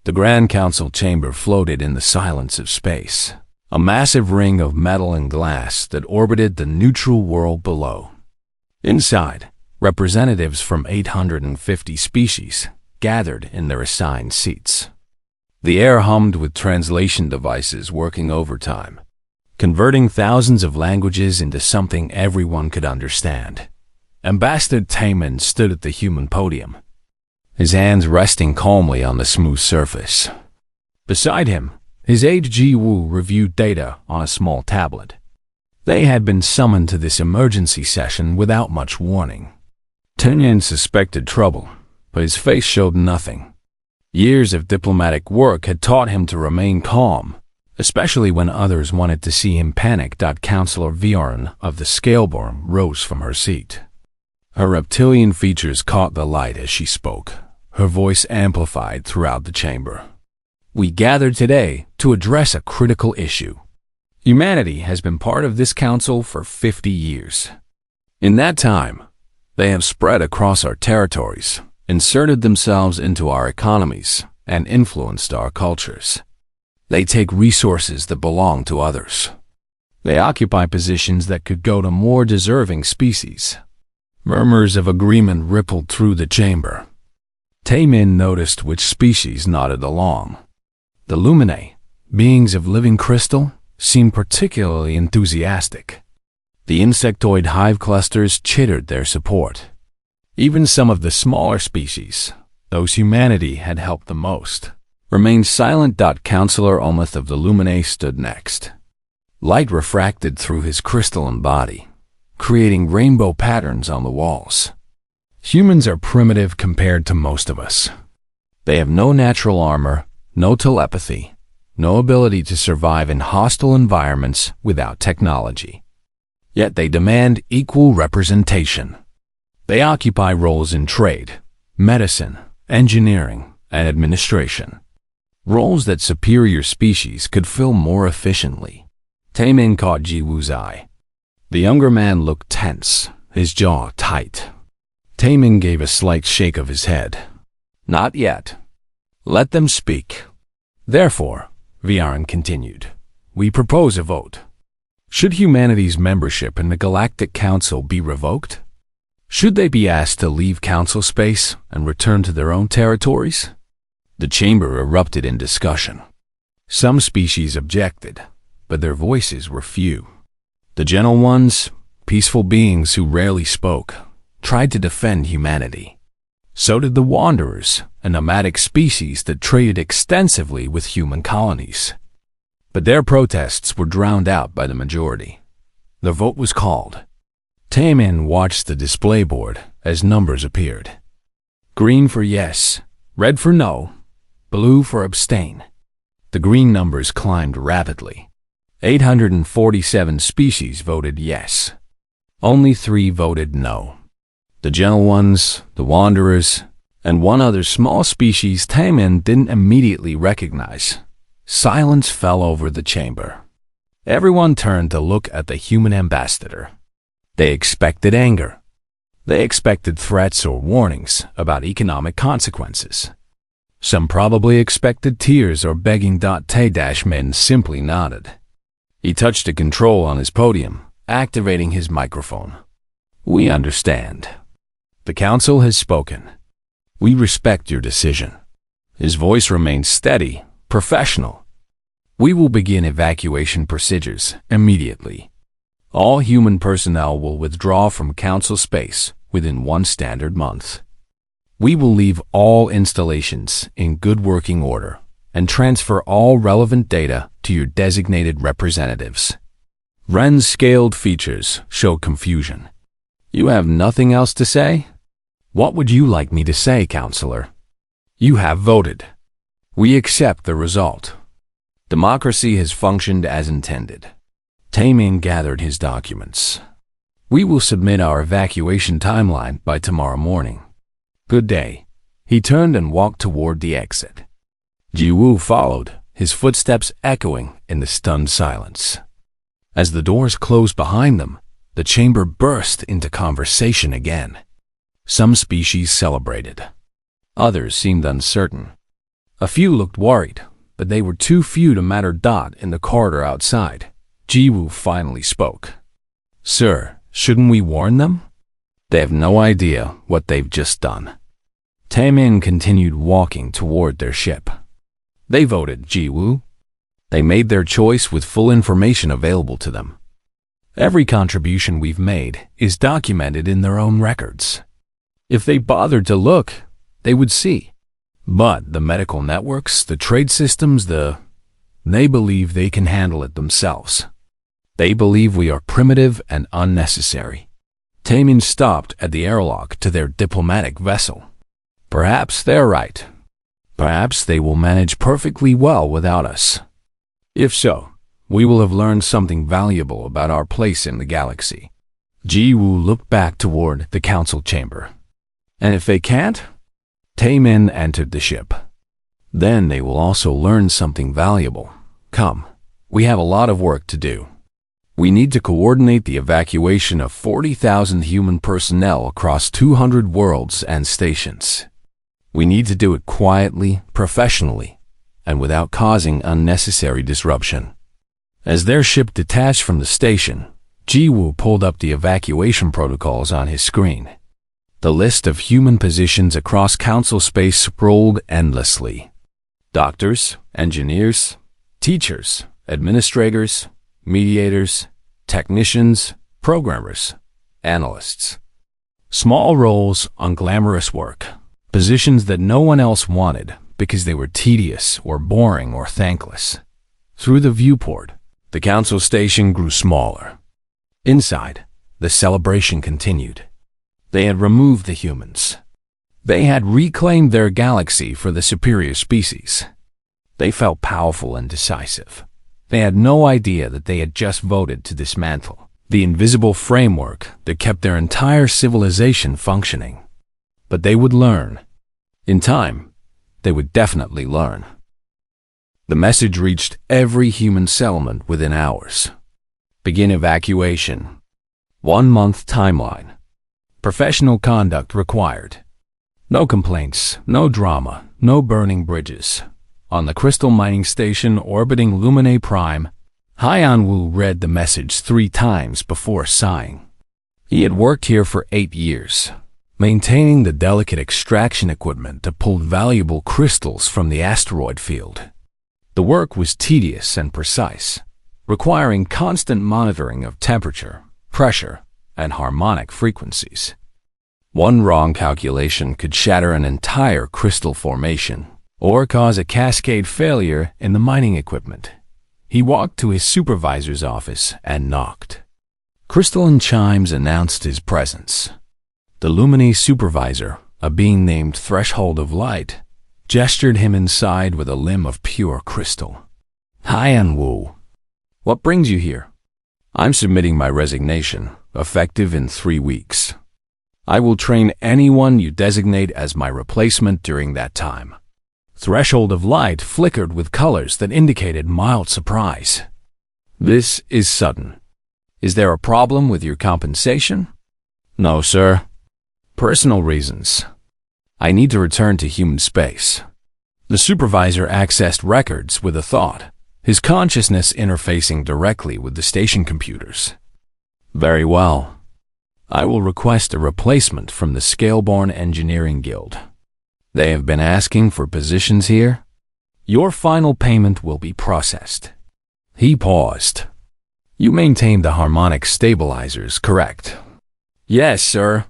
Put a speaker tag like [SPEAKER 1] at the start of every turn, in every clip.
[SPEAKER 1] The Grand Council chamber floated in the silence of space, a massive ring of metal and glass that orbited the neutral world below. Inside, representatives from 850 species gathered in their assigned seats. The air hummed with translation devices working overtime, converting thousands of languages into something everyone could understand. Ambassador Taemin stood at the human podium, his hands resting calmly on the smooth surface. Beside him, his aide Ji Woo reviewed data on a small tablet. They had been summoned to this emergency session without much warning. Taemin suspected trouble, but his face showed nothing. Years of diplomatic work had taught him to remain calm, especially when others wanted to see him panic. Counselor Viorn of the Scaleborn rose from her seat. Her reptilian features caught the light as she spoke, her voice amplified throughout the chamber. We gathered today to address a critical issue. Humanity has been part of this council for 50 years. In that time, they have spread across our territories, inserted themselves into our economies, and influenced our cultures. They take resources that belong to others. They occupy positions that could go to more deserving species. Murmurs of agreement rippled through the chamber. Taemin noticed which species nodded along. The Luminae, beings of living crystal, seemed particularly enthusiastic. The insectoid hive clusters chittered their support. Even some of the smaller species, those humanity had helped the most, remained silent. Counselor Omith of the Luminae stood next. Light refracted through his crystalline body, creating rainbow patterns on the walls. Humans are primitive compared to most of us. They have no natural armor, no telepathy, no ability to survive in hostile environments without technology. Yet they demand equal representation. They occupy roles in trade, medicine, engineering, and administration. Roles that superior species could fill more efficiently. Taemin caught Ji Woo's eye. The younger man looked tense, his jaw tight. Taemin gave a slight shake of his head. Not yet. Let them speak. Therefore, Viarn continued, we propose a vote. Should humanity's membership in the Galactic Council be revoked? Should they be asked to leave council space and return to their own territories? The chamber erupted in discussion. Some species objected, but their voices were few. The gentle ones, peaceful beings who rarely spoke, tried to defend humanity. So did the Wanderers, a nomadic species that traded extensively with human colonies. But their protests were drowned out by the majority. The vote was called. Taemin watched the display board as numbers appeared. Green for yes, red for no, blue for abstain. The green numbers climbed rapidly. 847 species voted yes. Only 3 voted no. The gentle ones, the Wanderers, and one other small species Taemin didn't immediately recognize. Silence fell over the chamber. Everyone turned to look at the human ambassador. They expected anger. They expected threats or warnings about economic consequences. Some probably expected tears or begging. Taemin simply nodded. He touched a control on his podium, activating his microphone. We understand. The council has spoken. We respect your decision. His voice remained steady, professional. We will begin evacuation procedures immediately. All human personnel will withdraw from council space within 1 standard month. We will leave all installations in good working order and transfer all relevant data to your designated representatives. Ren's scaled features show confusion. You have nothing else to say? What would you like me to say, Counselor? You have voted. We accept the result. Democracy has functioned as intended. Taemin gathered his documents. We will submit our evacuation timeline by tomorrow morning. Good day. He turned and walked toward the exit. Ji Woo followed, his footsteps echoing in the stunned silence. As the doors closed behind them, the chamber burst into conversation again. Some species celebrated. Others seemed uncertain. A few looked worried, but they were too few to matter. In the corridor outside, Jiwoo finally spoke. Sir, shouldn't we warn them? They have no idea what they've just done. Taemin continued walking toward their ship. They voted, Jiwoo. They made their choice with full information available to them. Every contribution we've made is documented in their own records. If they bothered to look, they would see. But the medical networks, the trade systems, they believe they can handle it themselves. They believe we are primitive and unnecessary. Taemin stopped at the airlock to their diplomatic vessel. Perhaps they're right. Perhaps they will manage perfectly well without us. If so, we will have learned something valuable about our place in the galaxy. Jiwoo looked back toward the council chamber. And if they can't? Taemin entered the ship. Then they will also learn something valuable. Come, we have a lot of work to do. We need to coordinate the evacuation of 40,000 human personnel across 200 worlds and stations. We need to do it quietly, professionally, and without causing unnecessary disruption. As their ship detached from the station, Jiwoo pulled up the evacuation protocols on his screen. The list of human positions across council space scrolled endlessly. Doctors, engineers, teachers, administrators, mediators, technicians, programmers, analysts. Small roles, unglamorous work. Positions that no one else wanted because they were tedious or boring or thankless. Through the viewport, the council station grew smaller. Inside, the celebration continued. They had removed the humans. They had reclaimed their galaxy for the superior species. They felt powerful and decisive. They had no idea that they had just voted to dismantle the invisible framework that kept their entire civilization functioning. But they would learn. In time, they would definitely learn. The message reached every human settlement within hours. Begin evacuation. 1 month timeline. Professional conduct required. No complaints, no drama, no burning bridges. On the crystal mining station orbiting Lumine Prime, Hyeon-woo read the message 3 times before sighing. He had worked here for 8 years, maintaining the delicate extraction equipment that pulled valuable crystals from the asteroid field. The work was tedious and precise, requiring constant monitoring of temperature, pressure, and harmonic frequencies. One wrong calculation could shatter an entire crystal formation or cause a cascade failure in the mining equipment. He walked to his supervisor's office and knocked. Crystalline chimes announced his presence. The Lumine supervisor, a being named Threshold of Light, gestured him inside with a limb of pure crystal. Hyeon-woo, what brings you here? I'm submitting my resignation, effective in 3 weeks. I will train anyone you designate as my replacement during that time. Threshold of Light flickered with colors that indicated mild surprise. This is sudden. Is there a problem with your compensation? No, sir. Personal reasons. I need to return to human space. The supervisor accessed records with a thought, his consciousness interfacing directly with the station computers. Very well. I will request a replacement from the Scaleborn Engineering Guild. They have been asking for positions here. Your final payment will be processed. He paused. You maintain the harmonic stabilizers, correct? Yes, sir.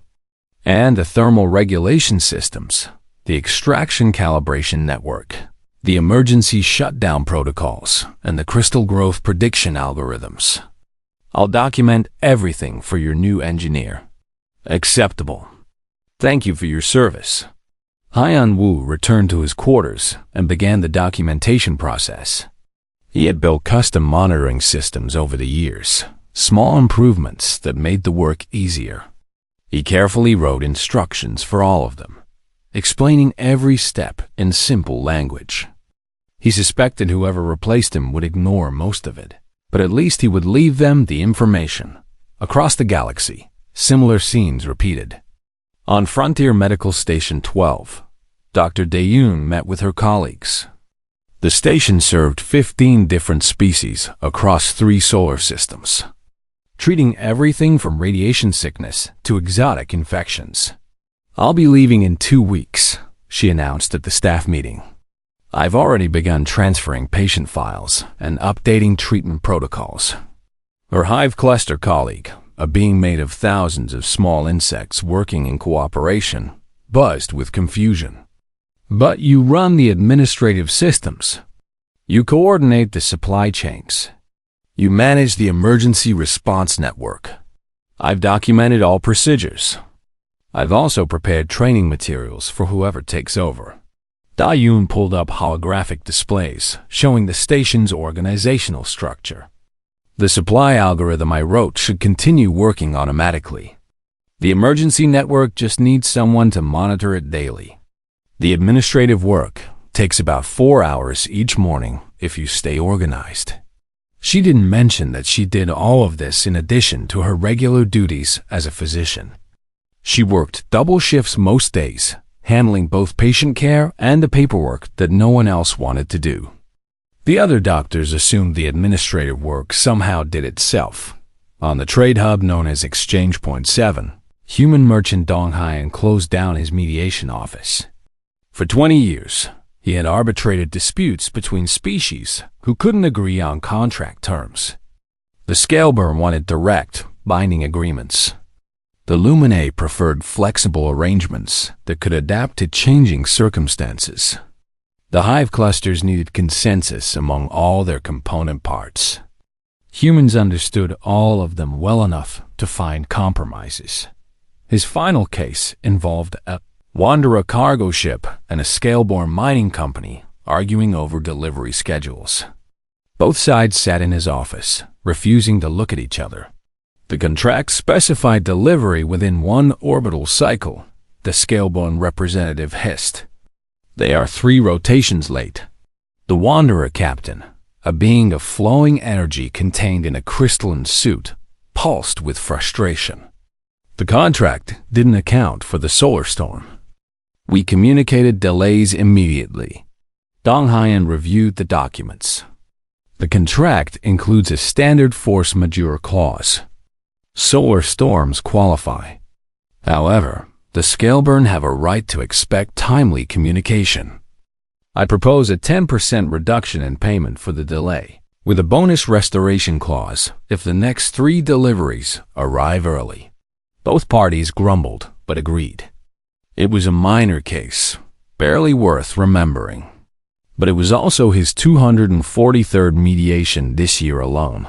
[SPEAKER 1] And the thermal regulation systems, the extraction calibration network, the emergency shutdown protocols, and the crystal growth prediction algorithms. I'll document everything for your new engineer. Acceptable. Thank you for your service. Hyeon-woo returned to his quarters and began the documentation process. He had built custom monitoring systems over the years, small improvements that made the work easier. He carefully wrote instructions for all of them, explaining every step in simple language. He suspected whoever replaced him would ignore most of it, but at least he would leave them the information. Across the galaxy, similar scenes repeated. On Frontier Medical Station 12, Dr. Dayoon met with her colleagues. The station served 15 different species across 3 solar systems, treating everything from radiation sickness to exotic infections. "I'll be leaving in 2 weeks," she announced at the staff meeting. "I've already begun transferring patient files and updating treatment protocols." Her hive cluster colleague, a being made of thousands of small insects working in cooperation, buzzed with confusion. "But you run the administrative systems. You coordinate the supply chains. You manage the emergency response network. I've documented all procedures. I've also prepared training materials for whoever takes over." Dayoon pulled up holographic displays showing the station's organizational structure. "The supply algorithm I wrote should continue working automatically. The emergency network just needs someone to monitor it daily. The administrative work takes about 4 hours each morning if you stay organized." She didn't mention that she did all of this in addition to her regular duties as a physician. She worked double shifts most days, handling both patient care and the paperwork that no one else wanted to do. The other doctors assumed the administrative work somehow did itself. On the trade hub known as Exchange Point 7, human merchant Dong Haiyan closed down his mediation office. For 20 years, he had arbitrated disputes between species who couldn't agree on contract terms. The Scaleburn wanted direct, binding agreements. The Luminae preferred flexible arrangements that could adapt to changing circumstances. The hive clusters needed consensus among all their component parts. Humans understood all of them well enough to find compromises. His final case involved a Wanderer cargo ship and a Scaleborn mining company arguing over delivery schedules. Both sides sat in his office, refusing to look at each other. The contract specified delivery within 1 orbital cycle, the Scaleborn representative hissed. "They are 3 rotations late." The Wanderer captain, a being of flowing energy contained in a crystalline suit, pulsed with frustration. The contract didn't account for the solar storm. "We communicated delays immediately." Dong Haiyan reviewed the documents. The contract includes a standard force majeure clause. Solar storms qualify. However, the Scaleburn have a right to expect timely communication. I propose a 10% reduction in payment for the delay, with a bonus restoration clause if the next 3 deliveries arrive early. Both parties grumbled, but agreed. It was a minor case, barely worth remembering. But it was also his 243rd mediation this year alone.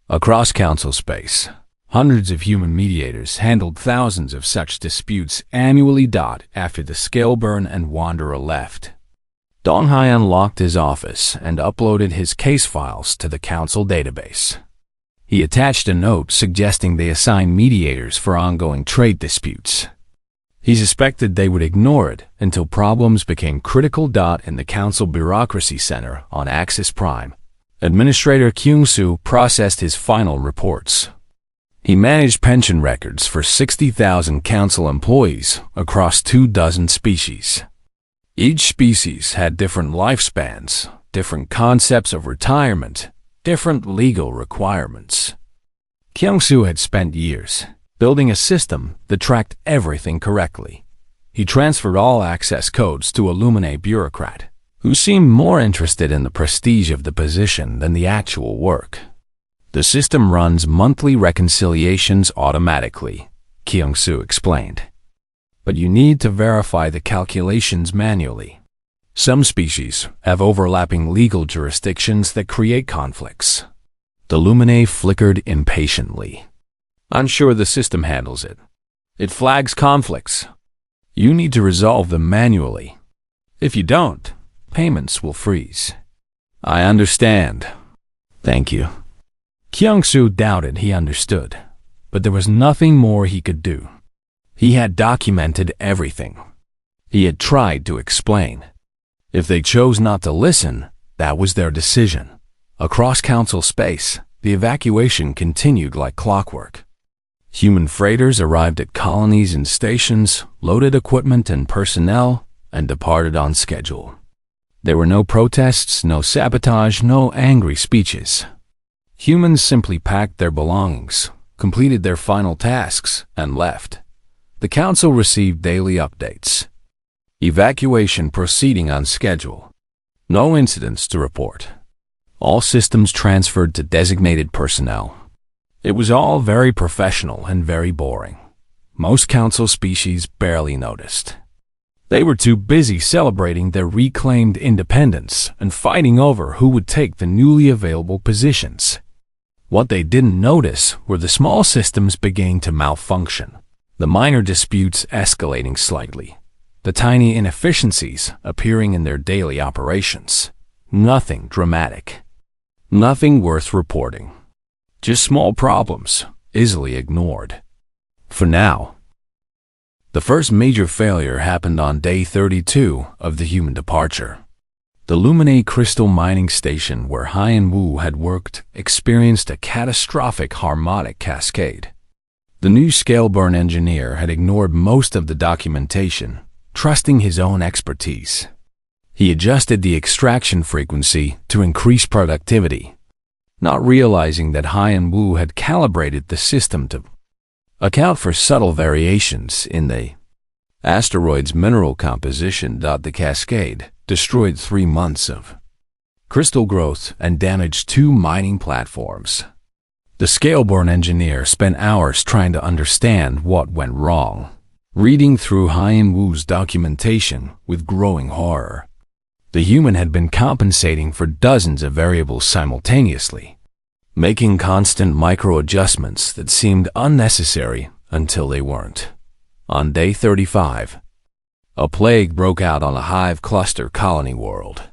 [SPEAKER 1] Across council space, hundreds of human mediators handled thousands of such disputes annually. After the Scaleburn and Wanderer left, Dong Haiyan locked his office and uploaded his case files to the council database. He attached a note suggesting they assign mediators for ongoing trade disputes. He suspected they would ignore it until problems became critical. In the council bureaucracy center on Axis Prime, Administrator Kyung-soo processed his final reports. He managed pension records for 60,000 council employees across 24 species. Each species had different lifespans, different concepts of retirement, different legal requirements. Kyung-soo had spent years building a system that tracked everything correctly. He transferred all access codes to a Luminae bureaucrat, who seemed more interested in the prestige of the position than the actual work. "The system runs monthly reconciliations automatically," Kyung-soo explained. "But you need to verify the calculations manually. Some species have overlapping legal jurisdictions that create conflicts." The Luminae flickered impatiently. "I'm sure the system handles it. It flags conflicts. You need to resolve them manually. If you don't, payments will freeze." "I understand. Thank you." Kyung-soo doubted he understood, but there was nothing more he could do. He had documented everything. He had tried to explain. If they chose not to listen, that was their decision. Across council space, the evacuation continued like clockwork. Human freighters arrived at colonies and stations, loaded equipment and personnel, and departed on schedule. There were no protests, no sabotage, no angry speeches. Humans simply packed their belongings, completed their final tasks, and left. The council received daily updates. Evacuation proceeding on schedule. No incidents to report. All systems transferred to designated personnel. It was all very professional and very boring. Most council species barely noticed. They were too busy celebrating their reclaimed independence and fighting over who would take the newly available positions. What they didn't notice were the small systems beginning to malfunction, the minor disputes escalating slightly, the tiny inefficiencies appearing in their daily operations. Nothing dramatic. Nothing worth reporting. Just small problems, easily ignored. For now. The first major failure happened on day 32 of the human departure. The Luminae crystal mining station where Haiyan Wu had worked experienced a catastrophic harmonic cascade. The new scale-born engineer had ignored most of the documentation, trusting his own expertise. He adjusted the extraction frequency to increase productivity, not realizing that Haiyan Wu had calibrated the system to account for subtle variations in the asteroid's mineral composition. The cascade destroyed 3 months of crystal growth and damaged 2 mining platforms. The scale-born engineer spent hours trying to understand what went wrong, reading through Haiyan Wu's documentation with growing horror. The human had been compensating for dozens of variables simultaneously, making constant micro-adjustments that seemed unnecessary until they weren't. On day 35, a plague broke out on a hive cluster colony world.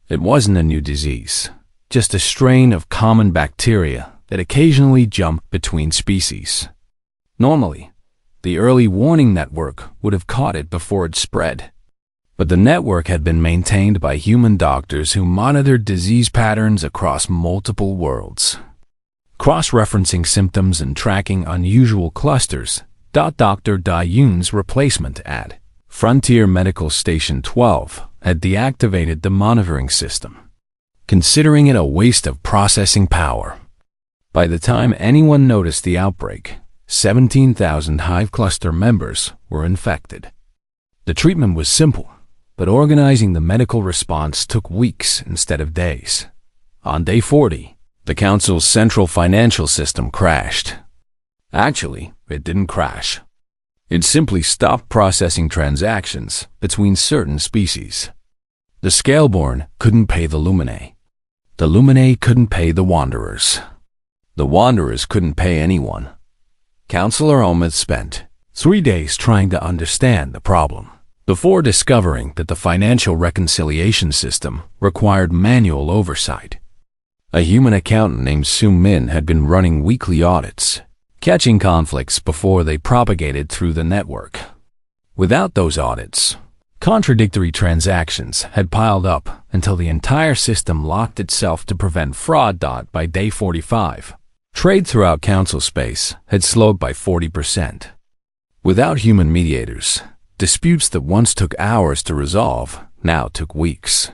[SPEAKER 1] It wasn't a new disease, just a strain of common bacteria that occasionally jumped between species. Normally, the early warning network would have caught it before it spread. But the network had been maintained by human doctors who monitored disease patterns across multiple worlds. Cross-referencing symptoms and tracking unusual clusters. Dr. Dai Yun's replacement at Frontier Medical Station 12 had deactivated the monitoring system, considering it a waste of processing power. By the time anyone noticed the outbreak, 17,000 hive cluster members were infected. The treatment was simple, but organizing the medical response took weeks instead of days. On day 40, the council's central financial system crashed. Actually, it didn't crash. It simply stopped processing transactions between certain species. The Scaleborn couldn't pay the Luminae. The Luminae couldn't pay the Wanderers. The Wanderers couldn't pay anyone. Counselor Omid spent 3 days trying to understand the problem, before discovering that the financial reconciliation system required manual oversight. A human accountant named Su Min had been running weekly audits, catching conflicts before they propagated through the network. Without those audits, contradictory transactions had piled up until the entire system locked itself to prevent fraud. By day 45, trade throughout council space had slowed by 40%. Without human mediators, disputes that once took hours to resolve now took weeks.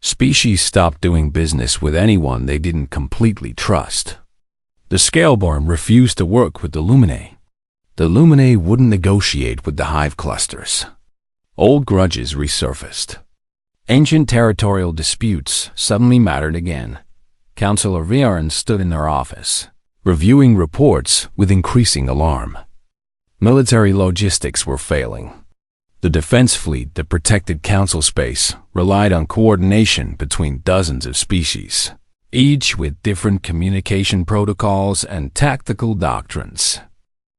[SPEAKER 1] Species stopped doing business with anyone they didn't completely trust. The Scaleborn refused to work with the Luminae. The Luminae wouldn't negotiate with the hive clusters. Old grudges resurfaced. Ancient territorial disputes suddenly mattered again. Councillor Viren stood in their office, reviewing reports with increasing alarm. Military logistics were failing. The defense fleet that protected council space relied on coordination between dozens of species, each with different communication protocols and tactical doctrines.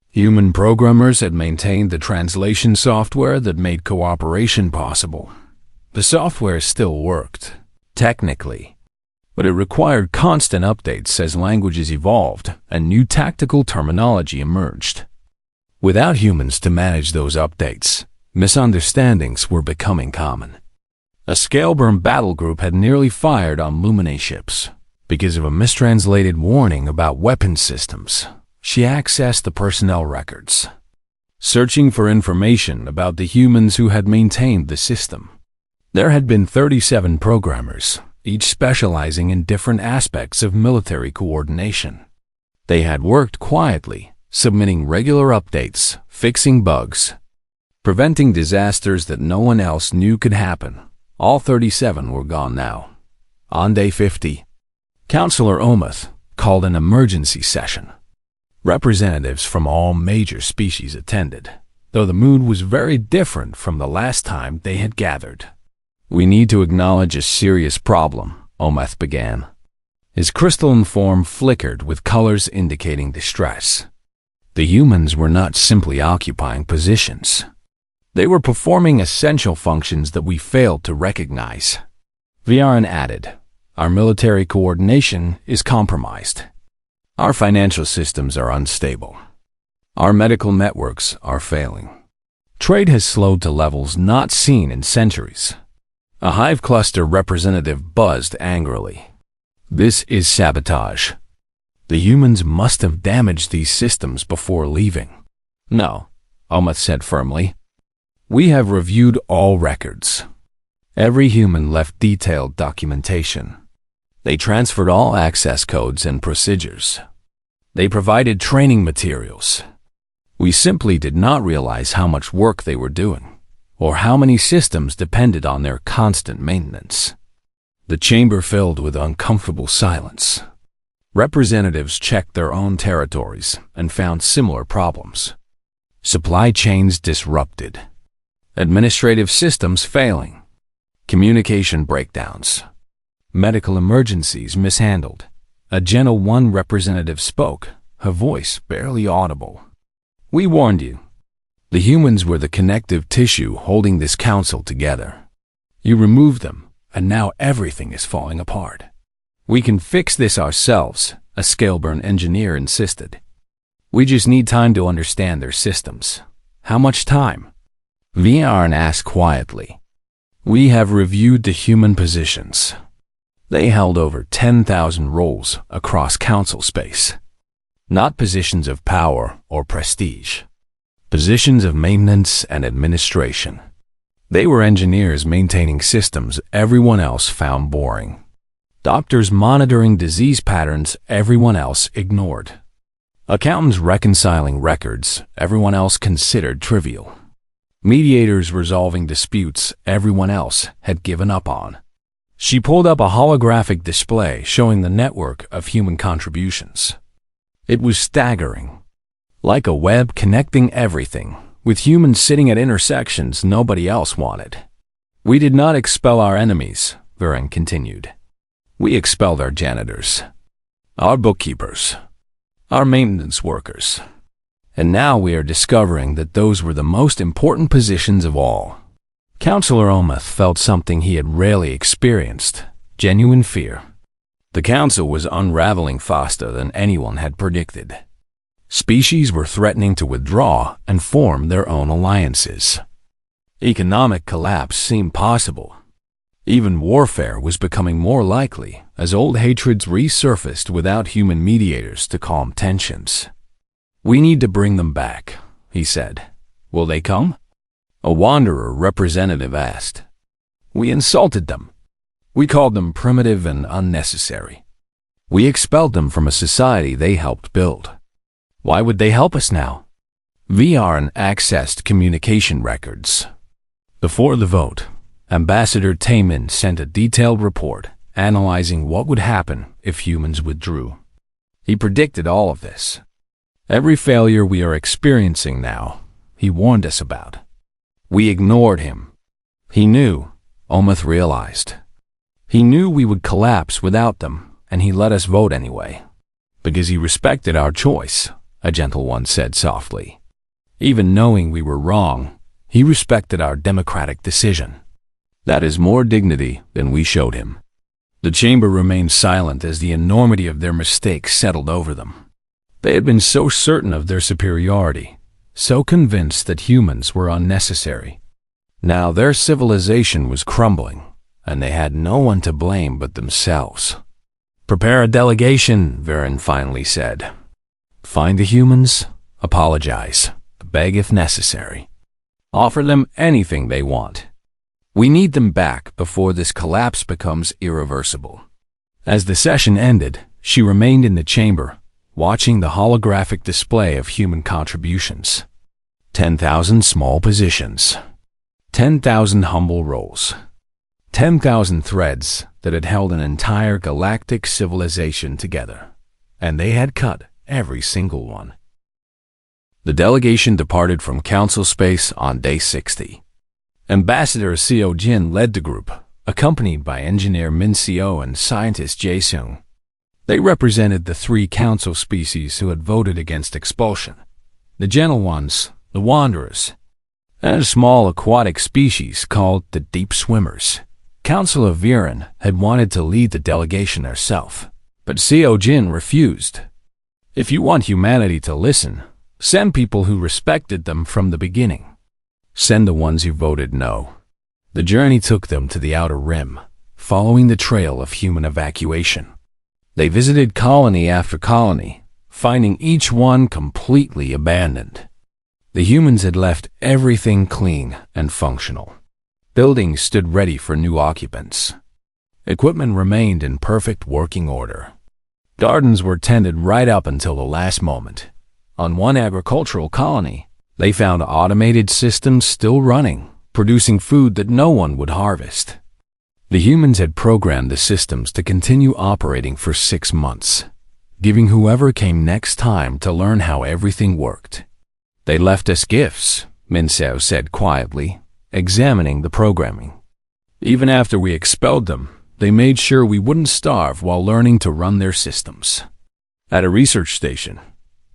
[SPEAKER 1] Human programmers had maintained the translation software that made cooperation possible. The software still worked, technically, but it required constant updates as languages evolved and new tactical terminology emerged. Without humans to manage those updates, misunderstandings were becoming common. A Scaleborn battle group had nearly fired on Luminae ships because of a mistranslated warning about weapon systems. She accessed the personnel records. searching for information about the humans who had maintained the system. There had been 37 programmers, each specializing in different aspects of military coordination. They had worked quietly, submitting regular updates, fixing bugs, preventing disasters that no one else knew could happen. All 37 were gone now. On day 50, Counselor Omuth called an emergency session. Representatives from all major species attended, though the mood was very different from the last time they had gathered. "We need to acknowledge a serious problem," Omuth began. His crystalline form flickered with colors indicating distress. The humans were not simply occupying positions. They were performing essential functions that we failed to recognize. Viaran added, "Our military coordination is compromised. Our financial systems are unstable. Our medical networks are failing. Trade has slowed to levels not seen in centuries." A hive cluster representative buzzed angrily. "This is sabotage. The humans must have damaged these systems before leaving." "No," Omuth said firmly. "We have reviewed all records. Every human left detailed documentation. They transferred all access codes and procedures. They provided training materials. We simply did not realize how much work they were doing, or how many systems depended on their constant maintenance." The chamber filled with uncomfortable silence. Representatives checked their own territories and found similar problems. Supply chains disrupted. Administrative systems failing. Communication breakdowns. Medical emergencies mishandled. A Gentle 1 representative spoke, her voice barely audible. "We warned you. The humans were the connective tissue holding this council together. You removed them, and now everything is falling apart. We can fix this ourselves," a Scaleburn engineer insisted. "We just need time to understand their systems." "How much time?" Viaran asked quietly. "We have reviewed the human positions. They held over 10,000 roles across council space. Not positions of power or prestige. Positions of maintenance and administration. They were engineers maintaining systems everyone else found boring. Doctors monitoring disease patterns everyone else ignored. Accountants reconciling records everyone else considered trivial. Mediators resolving disputes everyone else had given up on." She pulled up a holographic display showing the network of human contributions. It was staggering. Like a web connecting everything, with humans sitting at intersections nobody else wanted. "We did not expel our enemies," Viren continued. "We expelled our janitors, our bookkeepers, our maintenance workers. And now we are discovering that those were the most important positions of all." Counselor Omuth felt something he had rarely experienced, genuine fear. The council was unraveling faster than anyone had predicted. Species were threatening to withdraw and form their own alliances. Economic collapse seemed possible. Even warfare was becoming more likely as old hatreds resurfaced without human mediators to calm tensions. "We need to bring them back," he said. "Will they come?" A Wanderer representative asked. "We insulted them. We called them primitive and unnecessary. We expelled them from a society they helped build. Why would they help us now?" Viaran accessed communication records. Before the vote, Ambassador Taemin sent a detailed report analyzing what would happen if humans withdrew. He predicted all of this. Every failure we are experiencing now, he warned us about. We ignored him. He knew, Omuth realized. He knew we would collapse without them, and he let us vote anyway. "Because he respected our choice," a Gentle One said softly. "Even knowing we were wrong, he respected our democratic decision. That is more dignity than we showed him." The chamber remained silent as the enormity of their mistake settled over them. They had been so certain of their superiority, so convinced that humans were unnecessary. Now their civilization was crumbling, and they had no one to blame but themselves. "Prepare a delegation," Viren finally said. "Find the humans, apologize, beg if necessary. Offer them anything they want. We need them back before this collapse becomes irreversible. As the session ended, she remained in the chamber, watching the holographic display of human contributions. 10,000 small positions. 10,000 humble roles. 10,000 threads that had held an entire galactic civilization together. And they had cut every single one. The delegation departed from Council Space on day 60. Ambassador Seo Jin led the group, accompanied by engineer Min Seo and scientist Jae Seung. They represented the 3 council species who had voted against expulsion: the gentle ones, the wanderers, and a small aquatic species called the deep swimmers. Councilor Viren had wanted to lead the delegation herself, but Seo Jin refused. If you want humanity to listen, send people who respected them from the beginning. Send the ones who voted no. The journey took them to the outer rim, following the trail of human evacuation. They visited colony after colony, finding each one completely abandoned. The humans had left everything clean and functional. Buildings stood ready for new occupants. Equipment remained in perfect working order. Gardens were tended right up until the last moment. On one agricultural colony, they found automated systems still running, producing food that no one would harvest. The humans had programmed the systems to continue operating for 6 months, giving whoever came next time to learn how everything worked. They left us gifts, Min Seo said quietly, examining the programming. Even after we expelled them, they made sure we wouldn't starve while learning to run their systems. At a research station,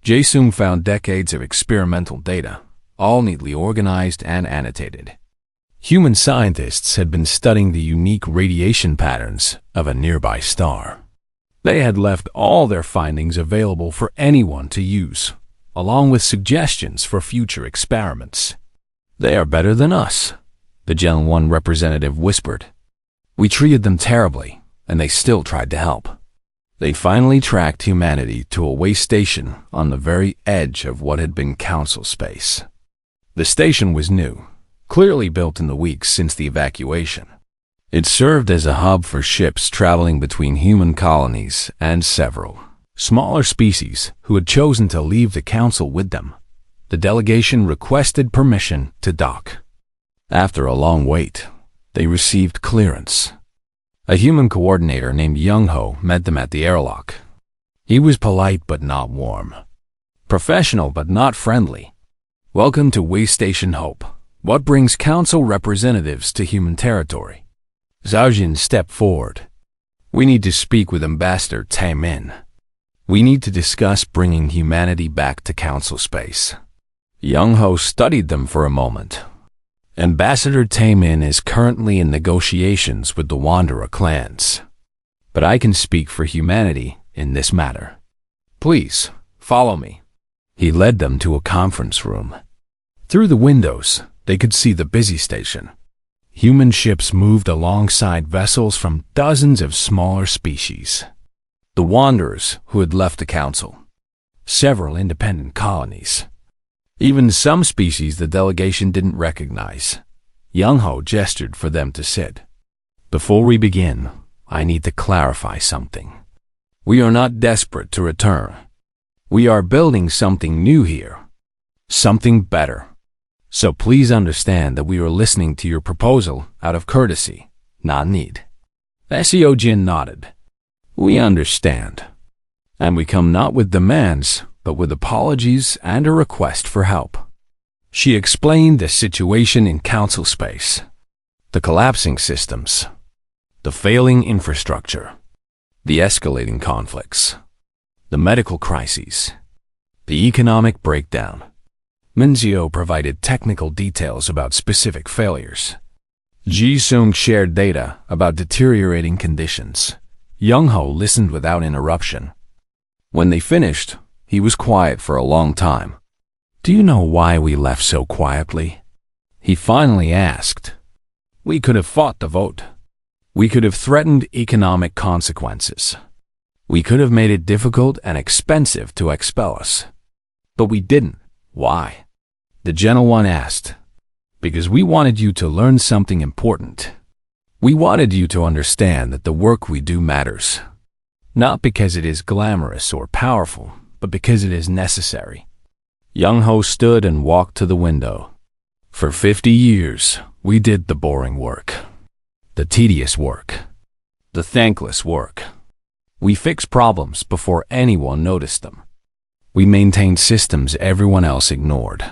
[SPEAKER 1] Jae Seung found decades of experimental data, all neatly organized and annotated. Human scientists had been studying the unique radiation patterns of a nearby star. They had left all their findings available for anyone to use, along with suggestions for future experiments. They are better than us, the Gen 1 representative whispered. We treated them terribly, and they still tried to help. They finally tracked humanity to a way station on the very edge of what had been council space. The station was new, clearly built in the weeks since the evacuation. It served as a hub for ships traveling between human colonies and several smaller species who had chosen to leave the council with them. The delegation requested permission to dock. After a long wait, they received clearance. A human coordinator named Young Ho met them at the airlock. He was polite but not warm. Professional but not friendly. Welcome to Way Station Hope. What brings council representatives to human territory? Zhao Jin stepped forward. We need to speak with Ambassador Tae Min. We need to discuss bringing humanity back to council space. Young Ho studied them for a moment. Ambassador Tae Min is currently in negotiations with the Wanderer clans. But I can speak for humanity in this matter. Please, follow me. He led them to a conference room. Through the windows, they could see the busy station. Human ships moved alongside vessels from dozens of smaller species. The Wanderers who had left the council. Several independent colonies. Even some species the delegation didn't recognize. Young Ho gestured for them to sit. Before we begin, I need to clarify something. We are not desperate to return. We are building something new here. Something better. So please understand that we are listening to your proposal out of courtesy, not need. Seo Jin nodded. We understand. And we come not with demands, but with apologies and a request for help. She explained the situation in council space. The collapsing systems. The failing infrastructure. The escalating conflicts. The medical crises. The economic breakdown. Minzio provided technical details about specific failures. Ji Seung shared data about deteriorating conditions. Young Ho listened without interruption. When they finished, he was quiet for a long time. Do you know why we left so quietly? He finally asked. We could have fought the vote. We could have threatened economic consequences. We could have made it difficult and expensive to expel us. But we didn't. Why? The Gentle One asked. Because we wanted you to learn something important. We wanted you to understand that the work we do matters. Not because it is glamorous or powerful, but because it is necessary. Young Ho stood and walked to the window. For 50 years, we did the boring work. The tedious work. The thankless work. We fixed problems before anyone noticed them. We maintained systems everyone else ignored.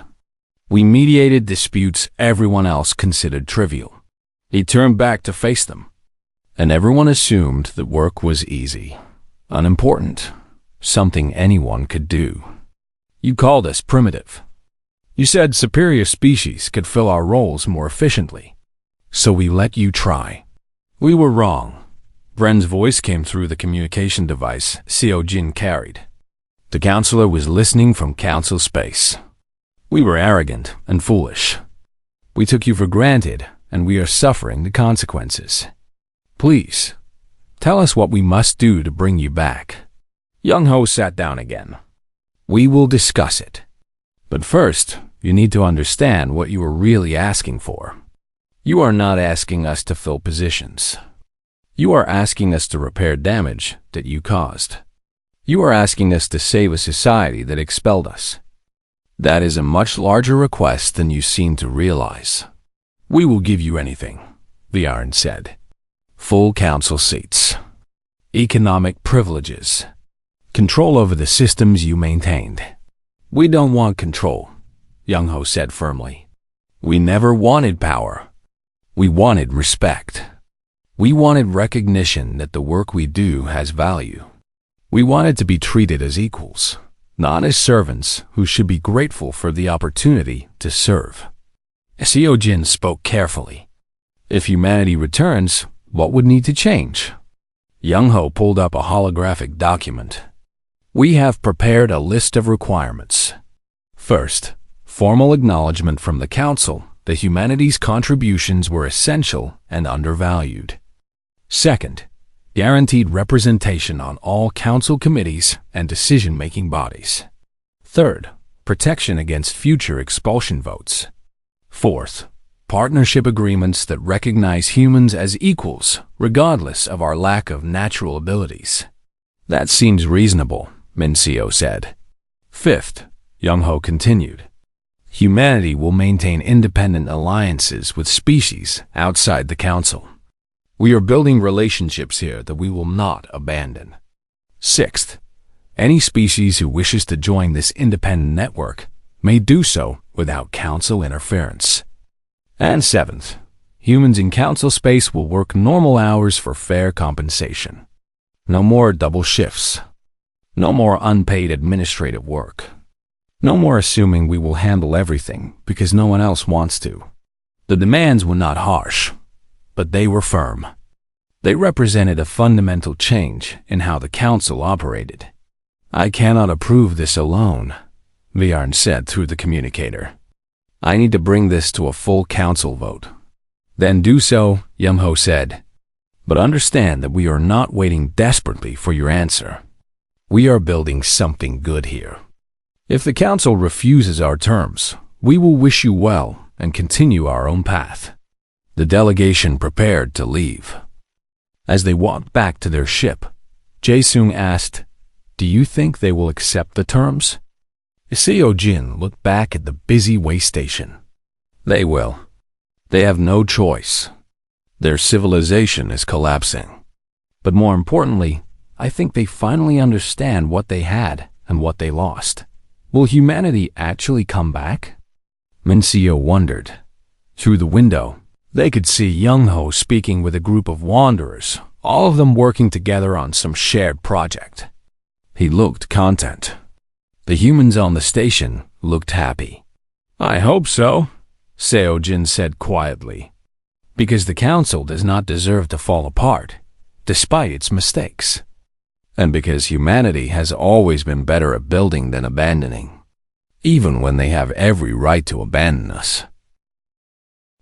[SPEAKER 1] We mediated disputes everyone else considered trivial. He turned back to face them. And everyone assumed that work was easy, unimportant, something anyone could do. You called us primitive. You said superior species could fill our roles more efficiently. So we let you try. We were wrong. Bren's voice came through the communication device Seo Jin carried. The counselor was listening from council space. We were arrogant and foolish. We took you for granted, and we are suffering the consequences. Please, tell us what we must do to bring you back. Young Ho sat down again. We will discuss it. But first, you need to understand what you are really asking for. You are not asking us to fill positions. You are asking us to repair damage that you caused. You are asking us to save a society that expelled us. That is a much larger request than you seem to realize. We will give you anything, the Iron said. Full council seats. Economic privileges. Control over the systems you maintained. We don't want control, Young Ho said firmly. We never wanted power. We wanted respect. We wanted recognition that the work we do has value. We wanted to be treated as equals, not as servants who should be grateful for the opportunity to serve. Seo Jin spoke carefully. If humanity returns, what would need to change? Young Ho pulled up a holographic document. We have prepared a list of requirements. First, formal acknowledgement from the Council that humanity's contributions were essential and undervalued. Second, guaranteed representation on all council committees and decision-making bodies. Third, protection against future expulsion votes. Fourth, partnership agreements that recognize humans as equals, regardless of our lack of natural abilities. That seems reasonable, Min Seo said. Fifth, Young Ho continued. Humanity will maintain independent alliances with species outside the Council. We are building relationships here that we will not abandon. Sixth, any species who wishes to join this independent network may do so without Council interference. And seventh, humans in Council space will work normal hours for fair compensation. No more double shifts. No more unpaid administrative work. No more assuming we will handle everything because no one else wants to. The demands were not harsh, but they were firm. They represented a fundamental change in how the Council operated. I cannot approve this alone, Viarn said through the communicator. I need to bring this to a full Council vote. Then do so, Young Ho said. But understand that we are not waiting desperately for your answer. We are building something good here. If the Council refuses our terms, we will wish you well and continue our own path. The delegation prepared to leave. As they walked back to their ship, Jae-sung asked, Do you think they will accept the terms? Seo Jin looked back at the busy way station. They will. They have no choice. Their civilization is collapsing. But more importantly, I think they finally understand what they had and what they lost. Will humanity actually come back? Min Seo wondered. Through the window, they could see Young Ho speaking with a group of wanderers, all of them working together on some shared project. He looked content. The humans on the station looked happy. I hope so, Seo Jin said quietly. Because the Council does not deserve to fall apart, despite its mistakes. And because humanity has always been better at building than abandoning, even when they have every right to abandon us.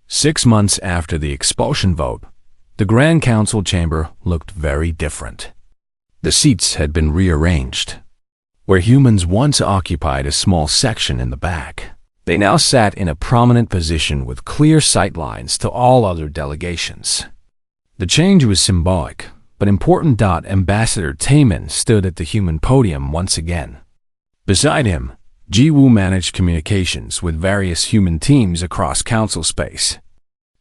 [SPEAKER 1] 6 months after the expulsion vote, the Grand Council chamber looked very different. The seats had been rearranged. Where humans once occupied a small section in the back, They now sat in a prominent position with clear sightlines to all other delegations. The change was symbolic, but important. Ambassador Taemin stood at the human podium once again. Beside him, Ji-woo managed communications with various human teams across council space.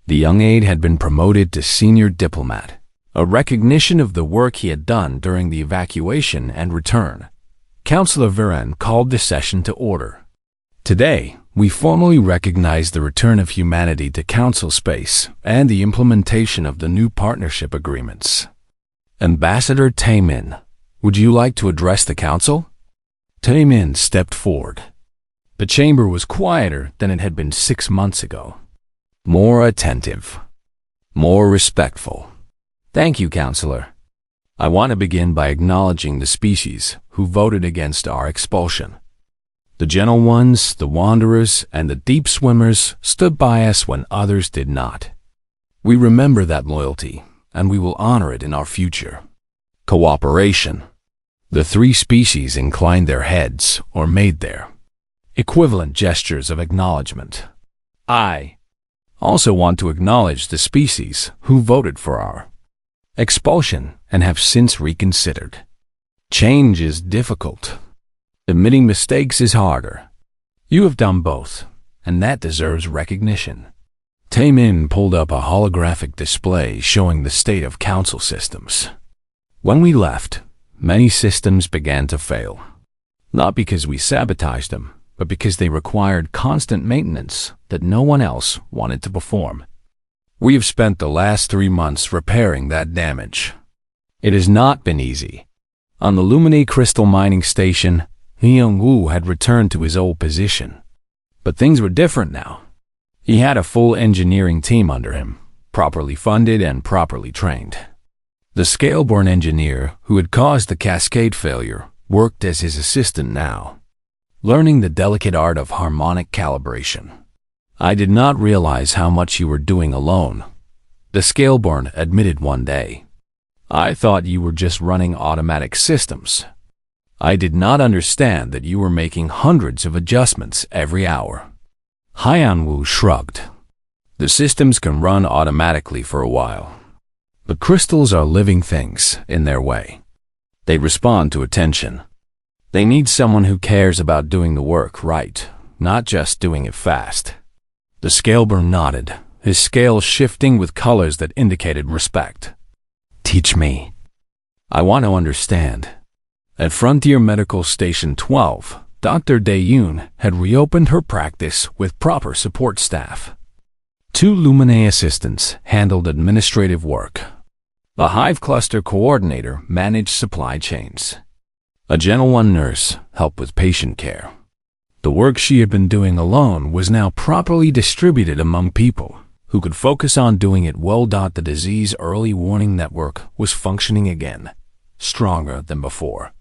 [SPEAKER 1] The young aide had been promoted to senior diplomat, a recognition of the work he had done during the evacuation and return. Councillor Viren called the session to order. Today, we formally recognize the return of humanity to council space and the implementation of the new partnership agreements. Ambassador Taemin, would you like to address the council? Taemin stepped forward. The chamber was quieter than it had been 6 months ago. More attentive. More respectful. Thank you, Counselor. I want to begin by acknowledging the species who voted against our expulsion. The gentle ones, the wanderers, and the deep swimmers stood by us when others did not. We remember that loyalty, and we will honor it in our future. Cooperation. The 3 species inclined their heads or made their equivalent gestures of acknowledgement. I also want to acknowledge the species who voted for our expulsion and have since reconsidered. Change is difficult. Admitting mistakes is harder. You have done both, and that deserves recognition. Taemin pulled up a holographic display showing the state of council systems. When we left, many systems began to fail. Not because we sabotaged them, but because they required constant maintenance that no one else wanted to perform. We have spent the last 3 months repairing that damage. It has not been easy. On the Lumine crystal mining station, Hyung-woo had returned to his old position. But things were different now. He had a full engineering team under him, properly funded and properly trained. The scale-born engineer who had caused the cascade failure worked as his assistant now, learning the delicate art of harmonic calibration. I did not realize how much you were doing alone, the scale-born admitted one day. I thought you were just running automatic systems. I did not understand that you were making hundreds of adjustments every hour. Hyun-woo shrugged. The systems can run automatically for a while. But crystals are living things in their way. They respond to attention. They need someone who cares about doing the work right, not just doing it fast. The scale-born nodded, his scales shifting with colors that indicated respect. Teach me. I want to understand. At Frontier Medical Station 12, Dr. Dae-yoon had reopened her practice with proper support staff. 2 Lumine assistants handled administrative work. A Hive Cluster coordinator managed supply chains. A General 1 nurse helped with patient care. The work she had been doing alone was now properly distributed among people who could focus on doing it well. The disease early warning network was functioning again, stronger than before.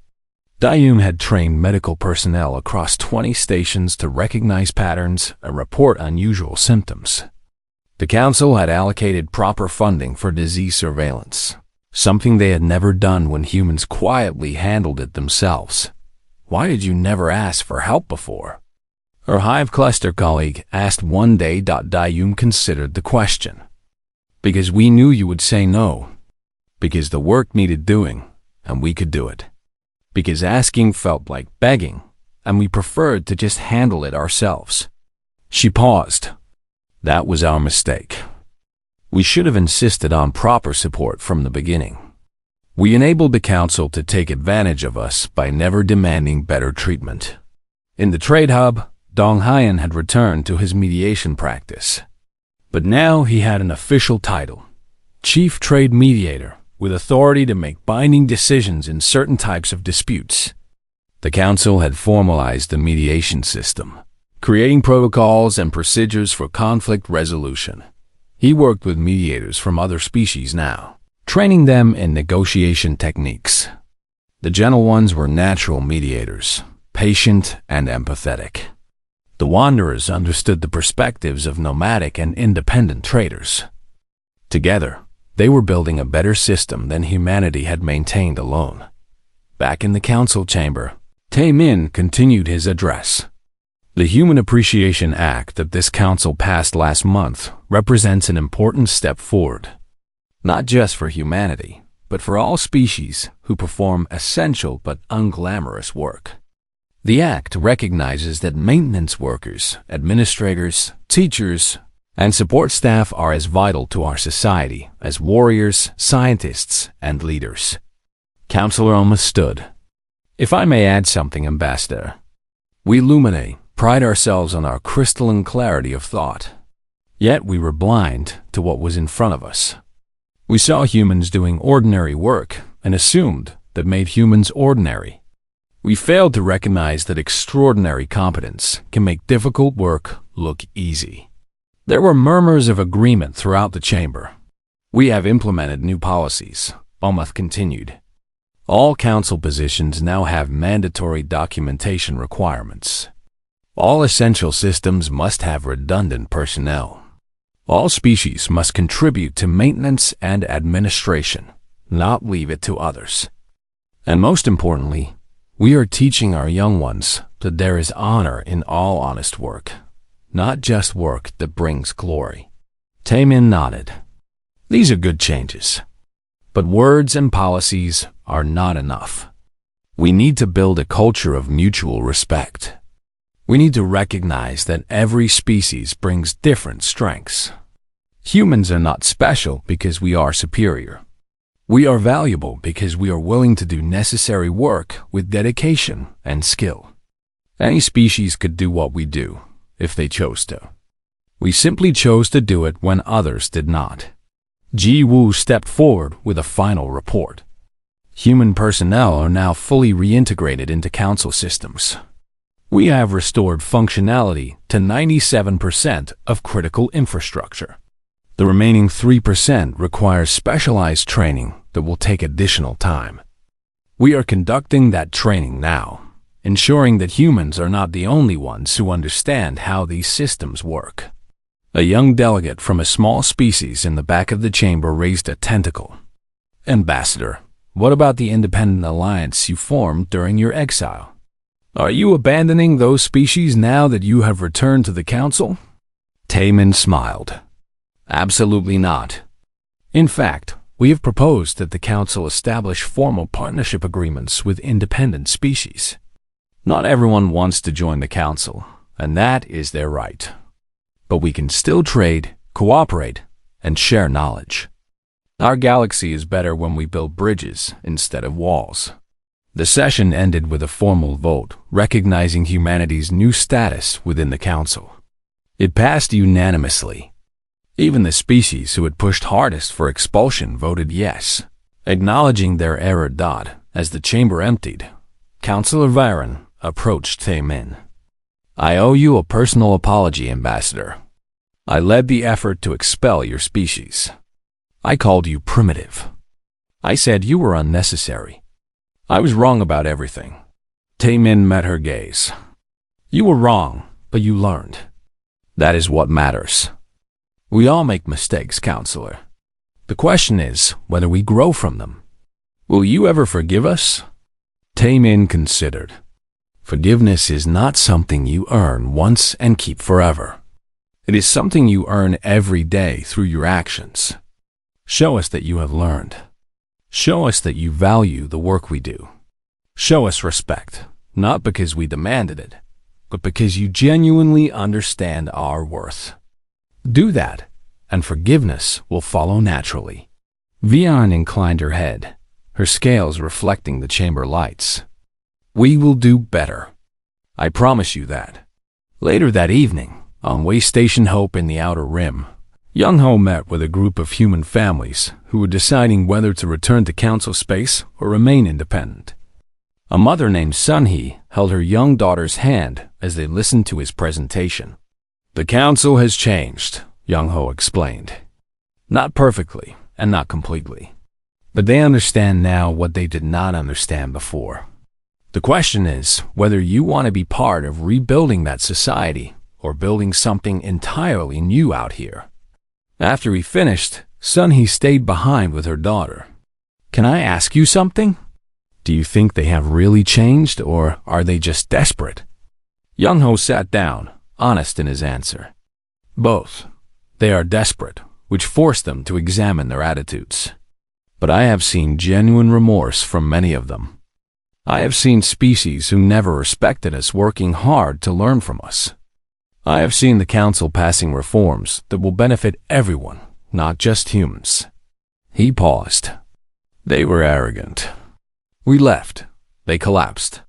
[SPEAKER 1] Dae-yoon had trained medical personnel across 20 stations to recognize patterns and report unusual symptoms. The council had allocated proper funding for disease surveillance, something they had never done when humans quietly handled it themselves. Why did you never ask for help before? Her Hive Cluster colleague asked one day. Dae-yoon considered the question. Because we knew you would say no. Because the work needed doing, and we could do it. Because asking felt like begging, and we preferred to just handle it ourselves. She paused. That was our mistake. We should have insisted on proper support from the beginning. We enabled the council to take advantage of us by never demanding better treatment. In the trade hub, Dong Hyun had returned to his mediation practice. But now he had an official title, Chief Trade Mediator, with authority to make binding decisions in certain types of disputes. The council had formalized the mediation system, creating protocols and procedures for conflict resolution. He worked with mediators from other species now, training them in negotiation techniques. The gentle ones were natural mediators, patient and empathetic. The wanderers understood the perspectives of nomadic and independent traders. Together, they were building a better system than humanity had maintained alone. Back in the council chamber, Taemin continued his address. The Human Appreciation Act that this council passed last month represents an important step forward, not just for humanity, but for all species who perform essential but unglamorous work. The Act recognizes that maintenance workers, administrators, teachers, and support staff are as vital to our society as warriors, scientists, and leaders. Counselor Alma stood. If I may add something, Ambassador, we Luminae pride ourselves on our crystalline clarity of thought. Yet we were blind to what was in front of us. We saw humans doing ordinary work and assumed that made humans ordinary. We failed to recognize that extraordinary competence can make difficult work look easy. There were murmurs of agreement throughout the chamber. We have implemented new policies, Almuth continued. All council positions now have mandatory documentation requirements. All essential systems must have redundant personnel. All species must contribute to maintenance and administration, not leave it to others. And most importantly, we are teaching our young ones that there is honor in all honest work, not just work that brings glory. Taemin nodded. These are good changes. But words and policies are not enough. We need to build a culture of mutual respect. We need to recognize that every species brings different strengths. Humans are not special because we are superior. We are valuable because we are willing to do necessary work with dedication and skill. Any species could do what we do, if they chose to. We simply chose to do it when others did not. Ji Woo stepped forward with a final report. Human personnel are now fully reintegrated into council systems. We have restored functionality to 97% of critical infrastructure. The remaining 3% requires specialized training that will take additional time. We are conducting that training now, ensuring that humans are not the only ones who understand how these systems work. A young delegate from a small species in the back of the chamber raised a tentacle. Ambassador, what about the independent alliance you formed during your exile? Are you abandoning those species now that you have returned to the council? Taemin smiled. Absolutely not. In fact, we have proposed that the council establish formal partnership agreements with independent species. Not everyone wants to join the council, and that is their right. But we can still trade, cooperate, and share knowledge. Our galaxy is better when we build bridges instead of walls. The session ended with a formal vote recognizing humanity's new status within the council. It passed unanimously. Even the species who had pushed hardest for expulsion voted yes, acknowledging their error. As the chamber emptied, Councillor Viren approached Taemin. I owe you a personal apology, Ambassador. I led the effort to expel your species. I called you primitive. I said you were unnecessary. I was wrong about everything. Taemin met her gaze. You were wrong, but you learned. That is what matters. We all make mistakes, Counselor. The question is whether we grow from them. Will you ever forgive us? Taemin considered. Forgiveness is not something you earn once and keep forever. It is something you earn every day through your actions. Show us that you have learned. Show us that you value the work we do. Show us respect, not because we demanded it, but because you genuinely understand our worth. Do that, and forgiveness will follow naturally. Vian inclined her head, her scales reflecting the chamber lights. We will do better. I promise you that. Later that evening, on Way Station Hope in the Outer Rim, Young-Ho met with a group of human families who were deciding whether to return to council space or remain independent. A mother named Sun-hee held her young daughter's hand as they listened to his presentation. The council has changed, Young-Ho explained. Not perfectly and not completely, but they understand now what they did not understand before. The question is whether you want to be part of rebuilding that society or building something entirely new out here. After he finished, Sun-hee stayed behind with her daughter. Can I ask you something? Do you think they have really changed, or are they just desperate? Young-ho sat down, honest in his answer. Both. They are desperate, which forced them to examine their attitudes. But I have seen genuine remorse from many of them. I have seen species who never respected us working hard to learn from us. I have seen the council passing reforms that will benefit everyone, not just humans. He paused. They were arrogant. We left. They collapsed.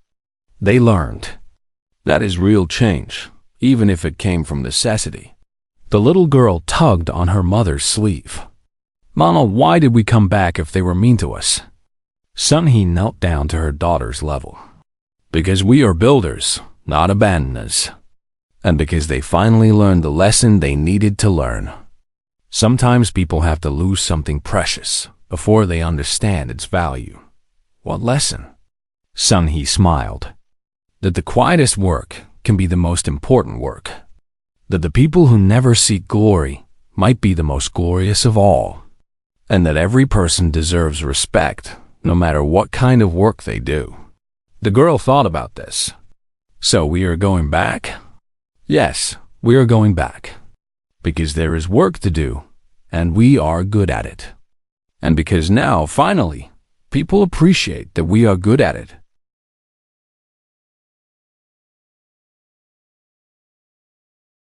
[SPEAKER 1] They learned. That is real change, even if it came from necessity. The little girl tugged on her mother's sleeve. Mama, why did we come back if they were mean to us? Sunhee knelt down to her daughter's level. Because we are builders, not abandoners. And because they finally learned the lesson they needed to learn. Sometimes people have to lose something precious before they understand its value. What lesson? Sunhee smiled. That the quietest work can be the most important work. That the people who never seek glory might be the most glorious of all. And that every person deserves respect, no matter what kind of work they do. The girl thought about this. So we are going back? Yes, we are going back. Because there is work to do, and we are good at it. And because now, finally, people appreciate that we are good at it.